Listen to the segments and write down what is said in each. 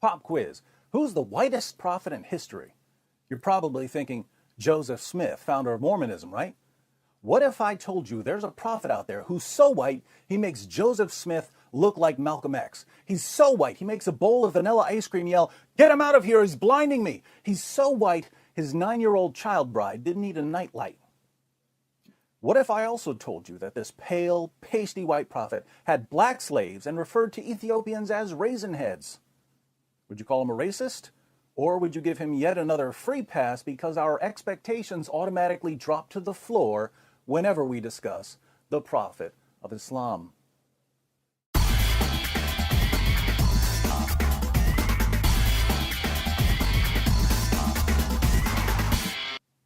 Pop quiz. Who's the whitest prophet in history? You're probably thinking Joseph Smith, founder of Mormonism, right? What if I told you there's a prophet out there who's so white he makes Joseph Smith look like Malcolm X? He's so white he makes a bowl of vanilla ice cream yell, "Get him out of here, he's blinding me." He's so white his 9-year-old child bride didn't need a nightlight. What if I also told you that this pale, pasty white prophet had black slaves and referred to Ethiopians as raisin heads? Would you call him a racist? Or would you give him yet another free pass because our expectations automatically drop to the floor whenever we discuss the Prophet of Islam?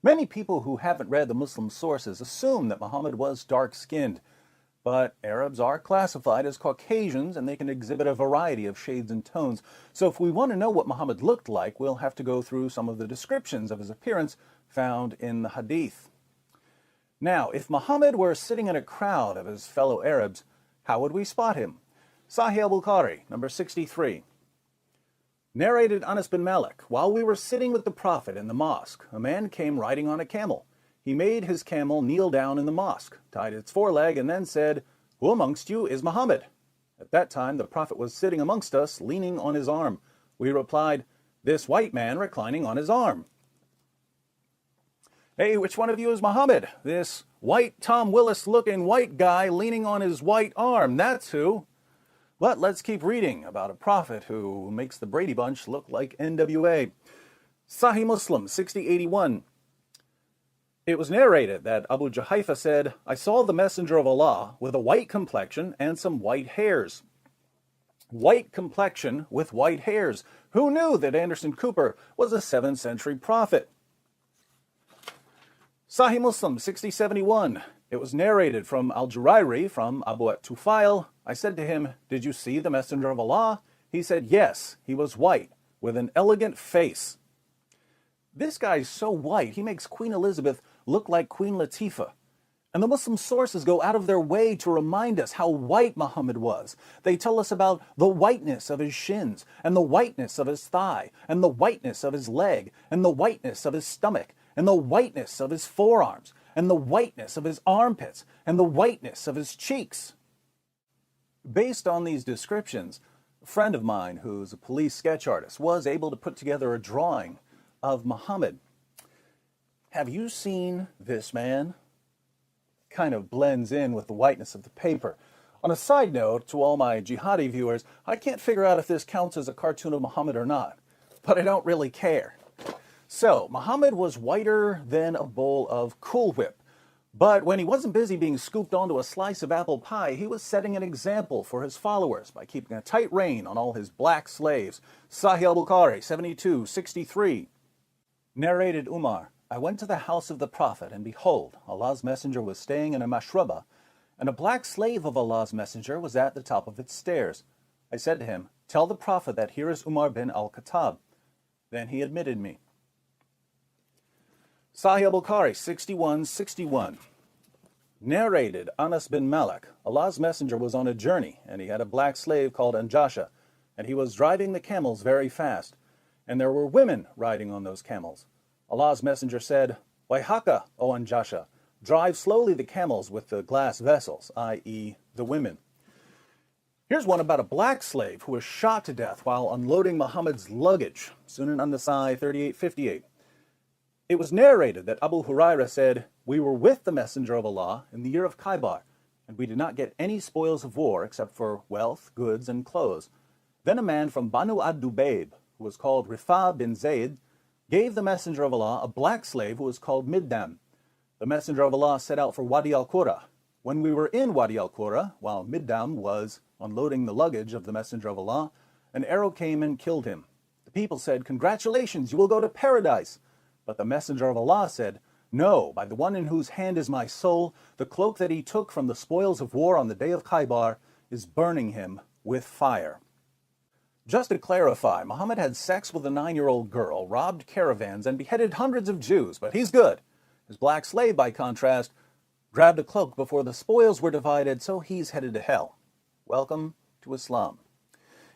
Many people who haven't read the Muslim sources assume that Muhammad was dark-skinned, but Arabs are classified as Caucasians and they can exhibit a variety of shades and tones. So if we want to know what Muhammad looked like, we'll have to go through some of the descriptions of his appearance found in the Hadith. Now, if Muhammad were sitting in a crowd of his fellow Arabs, how would we spot him? Sahih al-Bukhari, number 63. Narrated Anas bin Malik, while we were sitting with the Prophet in the mosque, a man came riding on a camel. He made his camel kneel down in the mosque, tied its foreleg, and then said, "Who amongst you is Muhammad?" At that time, the Prophet was sitting amongst us, leaning on his arm. We replied, "This white man reclining on his arm." "Hey, which one of you is Muhammad?" "This white Tom Willis-looking white guy leaning on his white arm, that's who." But let's keep reading about a prophet who makes the Brady Bunch look like NWA. Sahih Muslim 6081. It was narrated that Abu Juhayfa said, "I saw the messenger of Allah with a white complexion and some white hairs." White complexion with white hairs. Who knew that Anderson Cooper was a 7th century prophet? Sahih Muslim 6071. It was narrated from Al-Jurairi from Abu at-Tufail. I said to him, "Did you see the messenger of Allah?" He said, "Yes, he was white, with an elegant face." This guy's so white, he makes Queen Elizabeth look like Queen Latifah. And the Muslim sources go out of their way to remind us how white Muhammad was. They tell us about the whiteness of his shins, and the whiteness of his thigh, and the whiteness of his leg, and the whiteness of his stomach, and the whiteness of his forearms, and the whiteness of his armpits, and the whiteness of his cheeks. Based on these descriptions, a friend of mine who's a police sketch artist was able to put together a drawing of Muhammad. Have you seen this man? Kind of blends in with the whiteness of the paper. On a side note, to all my jihadi viewers, I can't figure out if this counts as a cartoon of Muhammad or not, but I don't really care. So, Muhammad was whiter than a bowl of Cool Whip. But when he wasn't busy being scooped onto a slice of apple pie, he was setting an example for his followers by keeping a tight rein on all his black slaves. Sahih al-Bukhari, 7263. Narrated Umar, I went to the house of the Prophet, and behold, Allah's messenger was staying in a mashraba, and a black slave of Allah's messenger was at the top of its stairs. I said to him, "Tell the Prophet that here is Umar bin al-Khattab." Then he admitted me. Sahih al-Bukhari 6161. Narrated Anas bin Malik, Allah's messenger was on a journey, and he had a black slave called Anjasha, and he was driving the camels very fast, and there were women riding on those camels. Allah's messenger said, "Waihaka, O Anjasha, drive slowly the camels with the glass vessels," i.e. the women. Here's one about a black slave who was shot to death while unloading Muhammad's luggage. Sunan an-Nasai 3858. It was narrated that Abu Hurairah said, "We were with the Messenger of Allah in the year of Khaybar, and we did not get any spoils of war except for wealth, goods, and clothes. Then a man from Banu ad-Dubayb, who was called Rifa bin Zayd, gave the Messenger of Allah a black slave who was called Middam. The Messenger of Allah set out for Wadi al-Qura. When we were in Wadi al-Qura, while Middam was unloading the luggage of the Messenger of Allah, an arrow came and killed him. The people said, 'Congratulations, you will go to paradise.' But the Messenger of Allah said, 'No, by the one in whose hand is my soul, the cloak that he took from the spoils of war on the day of Khaybar is burning him with fire.'" Just to clarify, Muhammad had sex with a 9-year-old girl, robbed caravans, and beheaded hundreds of Jews, but he's good. His black slave, by contrast, grabbed a cloak before the spoils were divided, so he's headed to hell. Welcome to Islam.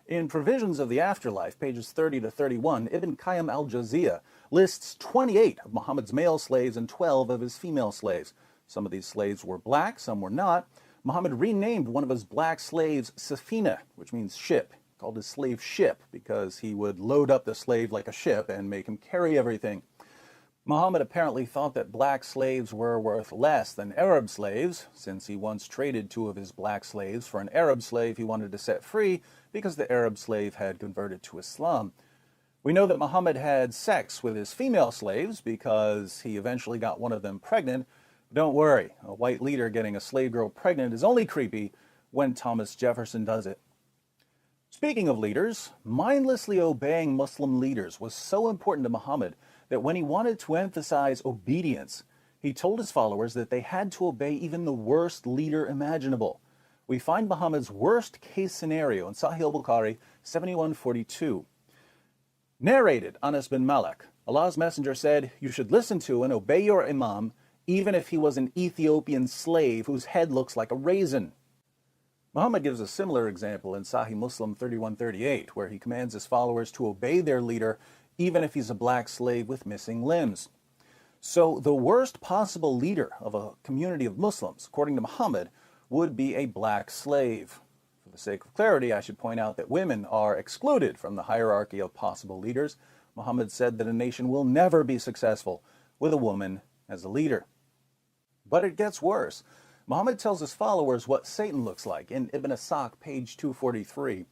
In Provisions of the Afterlife, pages 30 to 31, Ibn Qayyim al-Jawziyah lists 28 of Muhammad's male slaves and 12 of his female slaves. Some of these slaves were black, some were not. Muhammad renamed one of his black slaves Safina, which means ship. He called his slave Ship because he would load up the slave like a ship and make him carry everything. Muhammad apparently thought that black slaves were worth less than Arab slaves, since he once traded 2 of his black slaves for an Arab slave he wanted to set free because the Arab slave had converted to Islam. We know that Muhammad had sex with his female slaves because he eventually got one of them pregnant. Don't worry, a white leader getting a slave girl pregnant is only creepy when Thomas Jefferson does it. Speaking of leaders, mindlessly obeying Muslim leaders was so important to Muhammad that when he wanted to emphasize obedience, he told his followers that they had to obey even the worst leader imaginable. We find Muhammad's worst case scenario in Sahih al-Bukhari 7142. Narrated Anas bin Malik, Allah's Messenger said, "You should listen to and obey your imam, even if he was an Ethiopian slave whose head looks like a raisin." Muhammad gives a similar example in Sahih Muslim 3138, where he commands his followers to obey their leader even if he's a black slave with missing limbs. So the worst possible leader of a community of Muslims, according to Muhammad, would be a black slave. For the sake of clarity, I should point out that women are excluded from the hierarchy of possible leaders. Muhammad said that a nation will never be successful with a woman as a leader. But it gets worse. Muhammad tells his followers what Satan looks like in Ibn Asaq, page 243.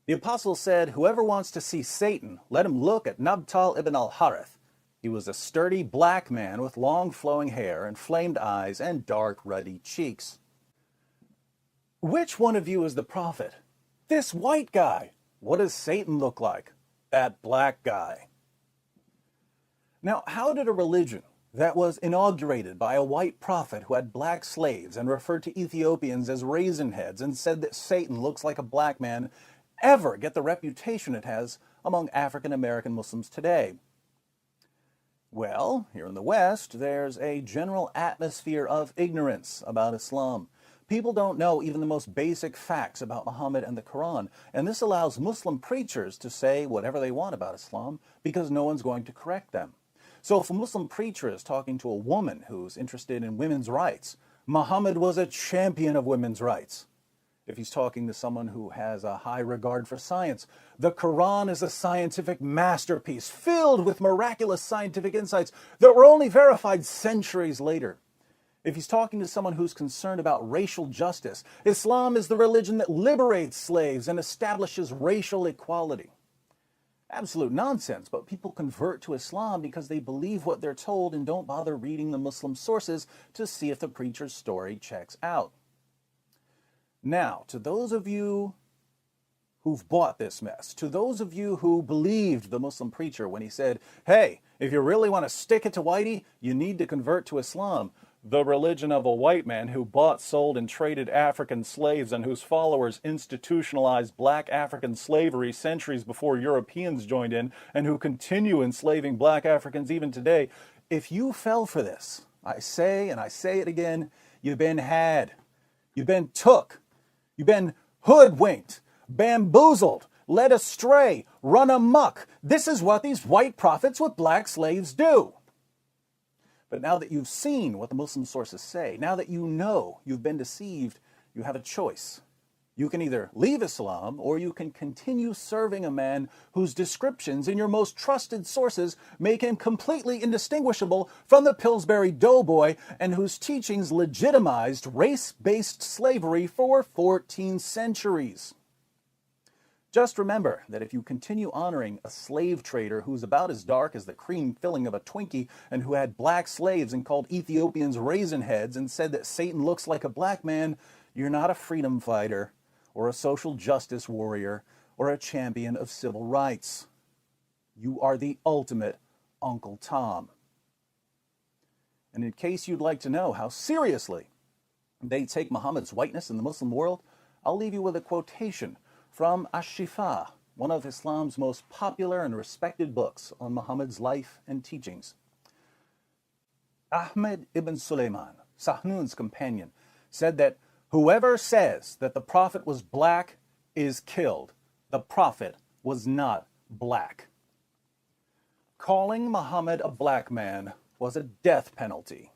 The apostle said, "Whoever wants to see Satan, let him look at Nabtal ibn al-Harith. He was a sturdy black man with long flowing hair, inflamed eyes, and dark ruddy cheeks." Which one of you is the prophet? This white guy. What does Satan look like? That black guy. Now, how did a religion that was inaugurated by a white prophet who had black slaves and referred to Ethiopians as raisin heads and said that Satan looks like a black man ever get the reputation it has among African American Muslims today? Well, here in the West, there's a general atmosphere of ignorance about Islam. People don't know even the most basic facts about Muhammad and the Quran, and this allows Muslim preachers to say whatever they want about Islam because no one's going to correct them. So if a Muslim preacher is talking to a woman who's interested in women's rights, Muhammad was a champion of women's rights. If he's talking to someone who has a high regard for science, the Quran is a scientific masterpiece filled with miraculous scientific insights that were only verified centuries later. If he's talking to someone who's concerned about racial justice, Islam is the religion that liberates slaves and establishes racial equality. Absolute nonsense, but people convert to Islam because they believe what they're told and don't bother reading the Muslim sources to see if the preacher's story checks out. Now, to those of you who've bought this mess, to those of you who believed the Muslim preacher when he said, "Hey, if you really want to stick it to whitey, you need to convert to Islam," the religion of a white man who bought, sold, and traded African slaves and whose followers institutionalized black African slavery centuries before Europeans joined in and who continue enslaving black Africans even today. If you fell for this, I say, and I say it again, you've been had. You've been took. You've been hoodwinked, bamboozled, led astray, run amok. This is what these white prophets with black slaves do. But now that you've seen what the Muslim sources say, now that you know you've been deceived, you have a choice. You can either leave Islam or you can continue serving a man whose descriptions in your most trusted sources make him completely indistinguishable from the Pillsbury Doughboy and whose teachings legitimized race-based slavery for 14 centuries. Just remember that if you continue honoring a slave trader who's about as dark as the cream filling of a Twinkie and who had black slaves and called Ethiopians raisin heads and said that Satan looks like a black man, you're not a freedom fighter or a social justice warrior or a champion of civil rights. You are the ultimate Uncle Tom. And in case you'd like to know how seriously they take Muhammad's whiteness in the Muslim world, I'll leave you with a quotation from Ash-Shifa, one of Islam's most popular and respected books on Muhammad's life and teachings. Ahmed ibn Sulaiman, Sahnun's companion, said that whoever says that the Prophet was black is killed. The prophet was not black. Calling Muhammad a black man was a death penalty.